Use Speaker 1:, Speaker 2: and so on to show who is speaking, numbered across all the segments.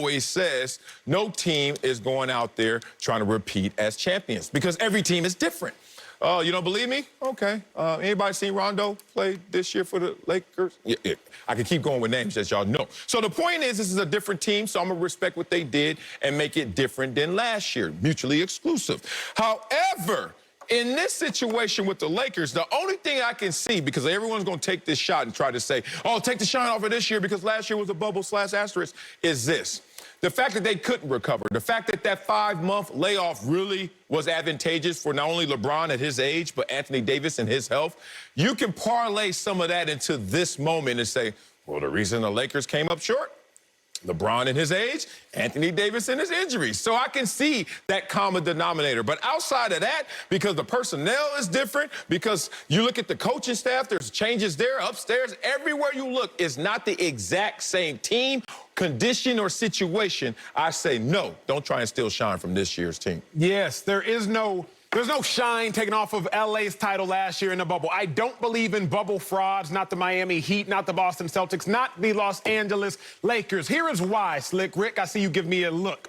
Speaker 1: always says no team is going out there trying to repeat as champions because every team is different. You don't believe me? Okay. Anybody seen Rondo play this year for the Lakers? Yeah. I can keep going with names that y'all know. So the point is, this is a different team, so I'm going to respect what they did and make it different than last year, mutually exclusive. However, in this situation with the Lakers, the only thing I can see, because everyone's going to take this shot and try to say, oh, take the shine off of this year because last year was a bubble / asterisk, is this. The fact that they couldn't recover, the fact that that 5-month layoff really was advantageous for not only LeBron at his age, but Anthony Davis and his health, you can parlay some of that into this moment and say, well, the reason the Lakers came up short, LeBron in his age, Anthony Davis in his injuries. So I can see that common denominator. But outside of that, because the personnel is different, because you look at the coaching staff, there's changes there, upstairs, everywhere you look is not the exact same team, condition, or situation. I say no, don't try and steal shine from this year's team.
Speaker 2: Yes, there's no shine taken off of LA's title last year in the bubble. I don't believe in bubble frauds, not the Miami Heat, not the Boston Celtics, not the Los Angeles Lakers. Here is why, Slick Rick. I see you give me a look.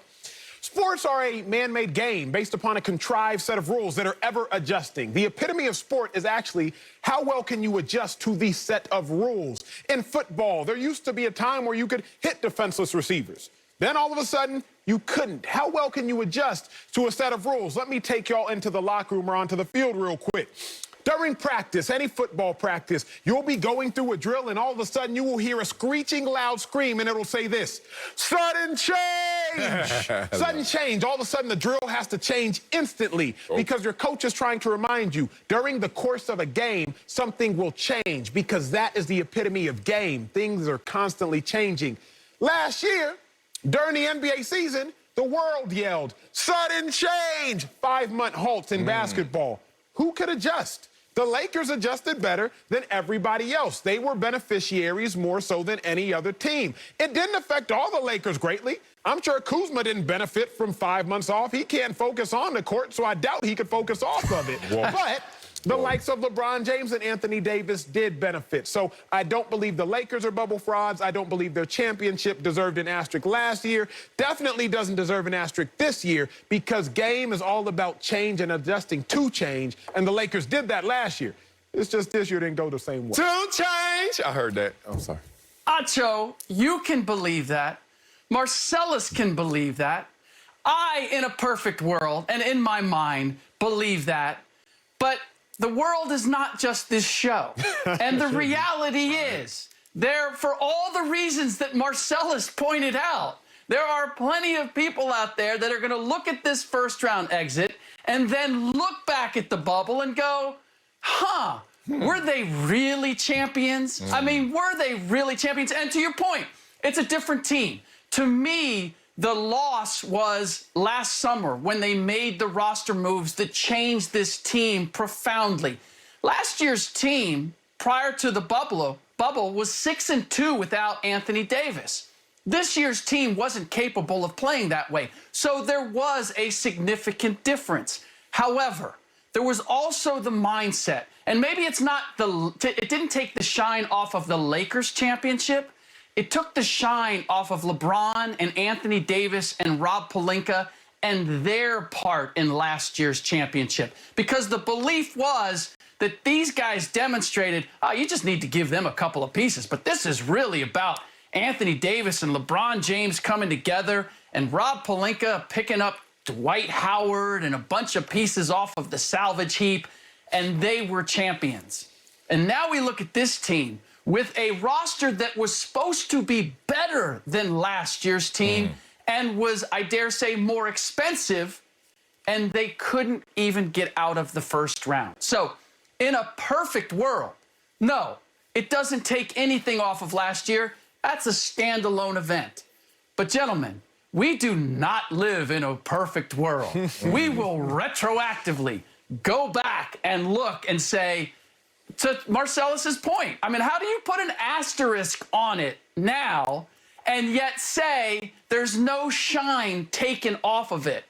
Speaker 2: Sports are a man-made game based upon a contrived set of rules that are ever adjusting. The epitome of sport is actually how well can you adjust to the set of rules. In football, there used to be a time where you could hit defenseless receivers. Then all of a sudden, you couldn't. How well can you adjust to a set of rules? Let me take y'all into the locker room or onto the field real quick. During practice, any football practice, you'll be going through a drill and all of a sudden you will hear a screeching loud scream and it'll say this, sudden change! Sudden change. All of a sudden the drill has to change instantly because your coach is trying to remind you during the course of a game, something will change because that is the epitome of game. Things are constantly changing. Last year, during the NBA season, the world yelled, sudden change! 5-month halts in basketball. Who could adjust? The Lakers adjusted better than everybody else. They were beneficiaries more so than any other team. It didn't affect all the Lakers greatly. I'm sure Kuzma didn't benefit from 5 months off. He can't focus on the court, so I doubt he could focus off of it. But the likes of LeBron James and Anthony Davis did benefit. So I don't believe the Lakers are bubble frauds. I don't believe their championship deserved an asterisk last year. Definitely doesn't deserve an asterisk this year because game is all about change and adjusting to change. And the Lakers did that last year. It's just this year didn't go the same way.
Speaker 1: To change! I heard that. I'm sorry.
Speaker 3: Acho, you can believe that. Marcellus can believe that. I, in a perfect world, and in my mind, believe that. But the world is not just this show. And the reality is, for all the reasons that Marcellus pointed out, there are plenty of people out there that are going to look at this first-round exit and then look back at the bubble and go, huh, were they really champions? I mean, were they really champions? And to your point, it's a different team. To me, the loss was last summer when they made the roster moves that changed this team profoundly. Last year's team, prior to the bubble was 6-2 without Anthony Davis. This year's team wasn't capable of playing that way, so there was a significant difference. However, there was also the mindset, and maybe it's not it didn't take the shine off of the Lakers championship. It took the shine off of LeBron and Anthony Davis and Rob Pelinka and their part in last year's championship. Because the belief was that these guys demonstrated, oh, you just need to give them a couple of pieces. But this is really about Anthony Davis and LeBron James coming together and Rob Pelinka picking up Dwight Howard and a bunch of pieces off of the salvage heap, and they were champions. And now we look at this team with a roster that was supposed to be better than last year's team and was, I dare say, more expensive, and they couldn't even get out of the first round. So, in a perfect world, no, it doesn't take anything off of last year. That's a standalone event. But, gentlemen, we do not live in a perfect world. We will retroactively go back and look and say, to Marcellus's point, I mean, how do you put an asterisk on it now and yet say there's no shine taken off of it?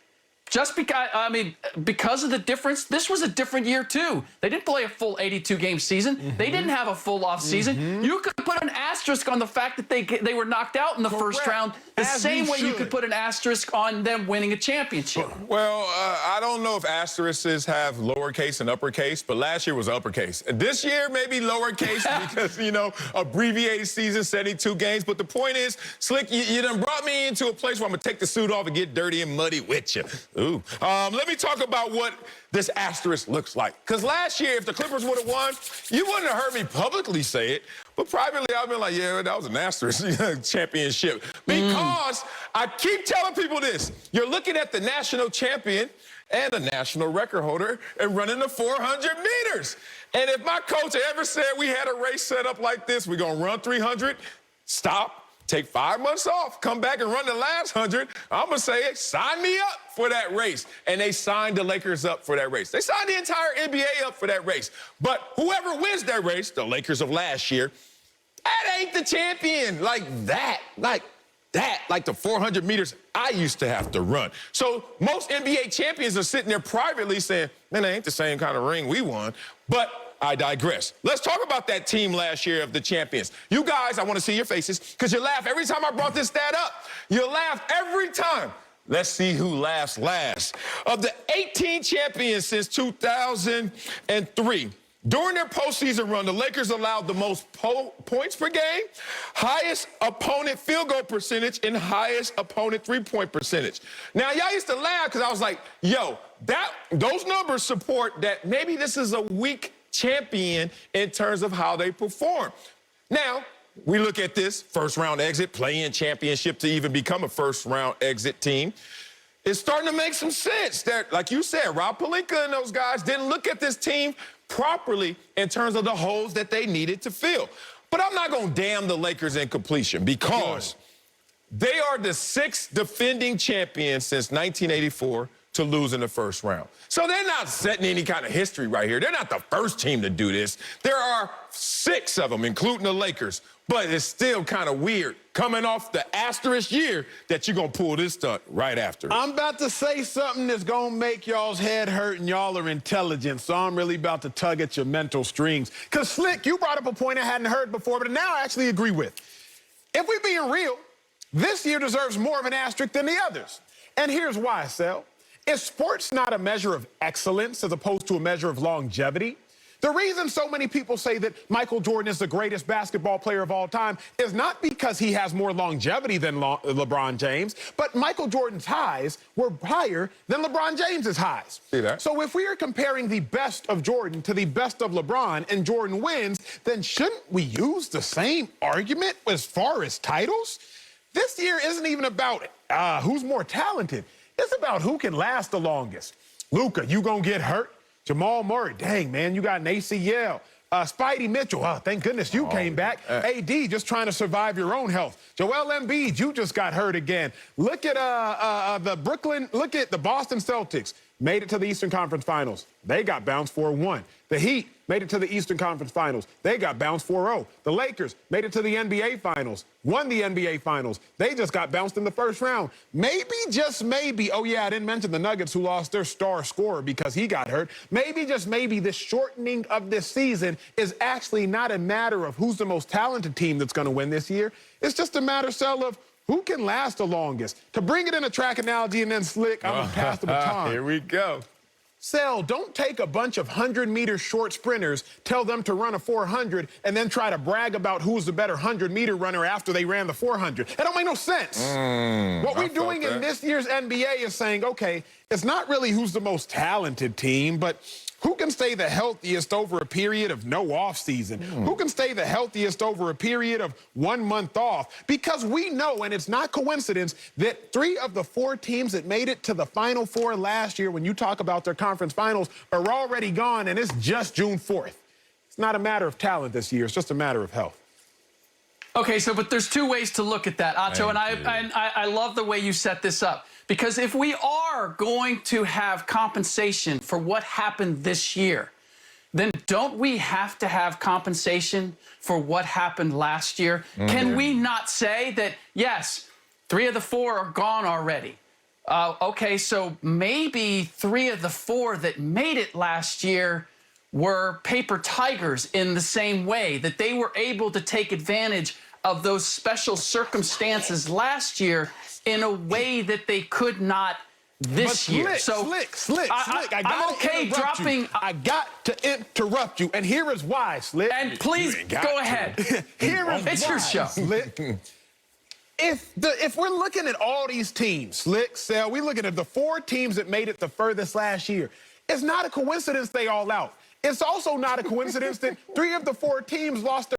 Speaker 3: Just because, I mean, because of the difference, this was a different year too. They didn't play a full 82-game season. They didn't have a full off season. You could put put an asterisk on the fact that they were knocked out in the first round, the same way you could put an asterisk on them winning a championship.
Speaker 1: Well, I don't know if asterisks have lowercase and uppercase, but last year was uppercase. This year, maybe lowercase because, you know, abbreviated season, 72 games. But the point is, Slick, you done brought me into a place where I'm going to take the suit off and get dirty and muddy with you. Ooh. Let me talk about what this asterisk looks like. Because last year, if the Clippers would have won, you wouldn't have heard me publicly say it. But privately, I've been like, yeah, that was an asterisk championship. Because I keep telling people this. You're looking at the national champion and the national record holder and running the 400 meters. And if my coach ever said we had a race set up like this, we're going to run 300, stop, take 5 months off, come back and run the last 100, I'm going to say, sign me up for that race. And they signed the Lakers up for that race. They signed the entire NBA up for that race. But whoever wins that race, the Lakers of last year, that ain't the champion like the 400 meters I used to have to run. So most NBA champions are sitting there privately saying, man, that ain't the same kind of ring we won. But I digress. Let's talk about that team last year of the champions. You guys, I want to see your faces because you laugh every time I brought this stat up. You laugh every time. Let's see who laughs last. Of the 18 champions since 2003, during their postseason run, the Lakers allowed the most points per game, highest opponent field goal percentage, and highest opponent three-point percentage. Now, y'all used to laugh because I was like, yo, those numbers support that maybe this is a weak champion in terms of how they perform. Now, we look at this first-round exit, play-in championship to even become a first-round exit team. It's starting to make some sense that, like you said, Rob Pelinka and those guys didn't look at this team properly in terms of the holes that they needed to fill. But I'm not going to damn the Lakers in completion because they are the 6th defending champions since 1984 to lose in the first round. So they're not setting any kind of history right here. They're not the first team to do this. There are 6 of them, including the Lakers. But it's still kind of weird coming off the asterisk year that you're going to pull this stunt right after.
Speaker 2: I'm about to say something that's going to make y'all's head hurt, and y'all are intelligent, so I'm really about to tug at your mental strings. Because, Slick, you brought up a point I hadn't heard before, but now I actually agree with. If we're being real, this year deserves more of an asterisk than the others. And here's why, Sel. Is sports not a measure of excellence as opposed to a measure of longevity? The reason so many people say that Michael Jordan is the greatest basketball player of all time is not because he has more longevity than LeBron James, but Michael Jordan's highs were higher than LeBron James's highs.
Speaker 1: See that?
Speaker 2: So if we are comparing the best of Jordan to the best of LeBron and Jordan wins, then shouldn't we use the same argument as far as titles? This year isn't even about who's more talented. It's about who can last the longest. Luka, you gonna get hurt? Jamal Murray, dang, man, you got an ACL. Spidey Mitchell, thank goodness you came back. AD, just trying to survive your own health. Joel Embiid, you just got hurt again. Look at the Boston Celtics. Made it to the Eastern Conference Finals. They got bounced 4-1. The Heat made it to the Eastern Conference Finals. They got bounced 4-0. The Lakers made it to the NBA Finals, won the NBA Finals. They just got bounced in the first round. Maybe, just maybe, oh yeah, I didn't mention the Nuggets who lost their star scorer because he got hurt. Maybe, just maybe, this shortening of this season is actually not a matter of who's the most talented team that's going to win this year. It's just a matter, Sel, of who can last the longest. To bring it in a track analogy and then, Slick, I'm going to pass the baton.
Speaker 1: Here we go.
Speaker 2: Sel, don't take a bunch of 100-meter short sprinters, tell them to run a 400, and then try to brag about who's the better 100-meter runner after they ran the 400. That don't make no sense. What we're doing in this year's NBA is saying, okay, it's not really who's the most talented team, but who can stay the healthiest over a period of no offseason? Who can stay the healthiest over a period of 1 month off? Because we know, and it's not coincidence, that 3 of the 4 teams that made it to the Final Four last year, when you talk about their conference finals, are already gone, and it's just June 4th. It's not a matter of talent this year. It's just a matter of health.
Speaker 3: Okay, so but there's 2 ways to look at that, Acho, and I love the way you set this up. Because if we are going to have compensation for what happened this year, then don't we have to have compensation for what happened last year? Can we not say that, yes, 3 of the 4 are gone already? Okay, so maybe 3 of the 4 that made it last year were paper tigers in the same way, that they were able to take advantage of those special circumstances last year in a way that they could not this year.
Speaker 2: Slick, I
Speaker 3: I'm okay dropping.
Speaker 2: I got to interrupt you, and here is why, Slick.
Speaker 3: And please go ahead.
Speaker 2: Here is
Speaker 3: it's
Speaker 2: why,
Speaker 3: your show.
Speaker 2: Slick. If we're looking at all these teams, Slick, Sal, we're looking at the 4 teams that made it the furthest last year. It's not a coincidence they all out. It's also not a coincidence that 3 of the 4 teams lost their